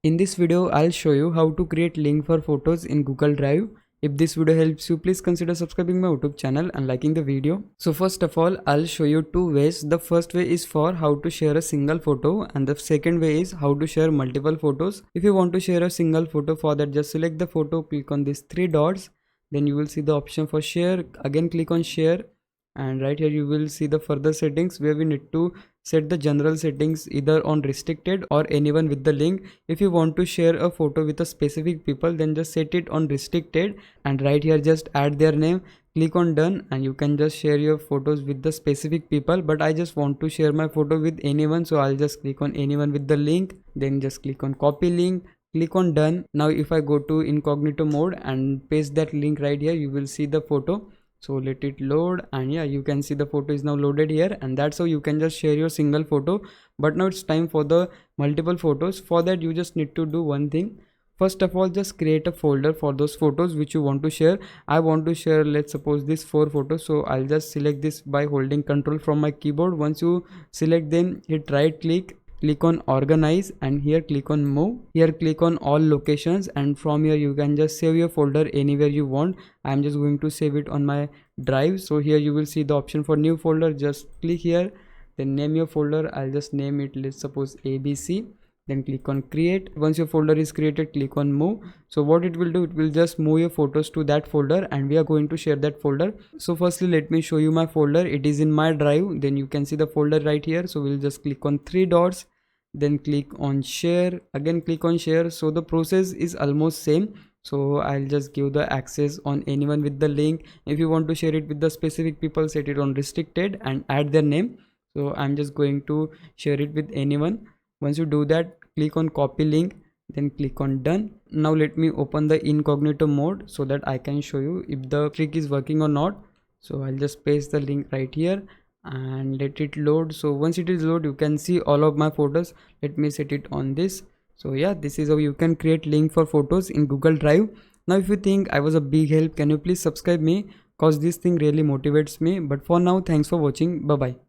In this video, I'll show you how to create link for photos in Google Drive. If this video helps you, please consider subscribing my YouTube channel and liking the video. So first of all, I'll show you two ways. The first way is for how to share a single photo, and the second way is how to share multiple photos. If you want to share a single photo, for that just select the photo, click on these three dots, then you will see the option for share. Again click on share, and right here you will see the further settings where we need to set the general settings either on restricted or anyone with the link. If you want to share a photo with a specific people, then just set it on restricted, and right here just add their name, click on done, and you can just share your photos with the specific people. But I just want to share my photo with anyone, so I'll just click on anyone with the link, then just click on copy link, click on done. Now if I go to incognito mode and paste that link right here, you will see the photo. So let it load, and yeah, you can see the photo is now loaded here, and that's how you can just share your single photo. But now it's time for the multiple photos. For that you just need to do one thing. First of all, just create a folder for those photos which you want to share. I want to share, let's suppose, this 4 photos, so I'll just select this by holding control from my keyboard. Once you select them, hit right click on organize, and here click on move. Here click on all locations, and from here you can just save your folder anywhere you want. I'm just going to save it on my drive. So here you will see the option for new folder. Just click here, then name your folder. I'll just name it, let's suppose, ABC. Then click on create. Once your folder is created, click on move. So what it will do, it will just move your photos to that folder, and we are going to share that folder. So firstly, let me show you my folder. It is in my drive. Then you can see the folder right here. So we'll just click on 3 dots, then click on share, again click on share. So the process is almost same. So I'll just give the access on anyone with the link. If you want to share it with the specific people, set it on restricted and add their name. So I'm just going to share it with anyone. Once you do that, click on copy link, then click on done. Now let me open the incognito mode so that I can show you if the trick is working or not. So I'll just paste the link right here and let it load. So once it is load, you can see all of my photos. Let me set it on this. So yeah, this is how you can create link for photos in Google Drive. Now if you think I was a big help, can you please subscribe me, cause this thing really motivates me. But for now, thanks for watching. Bye bye.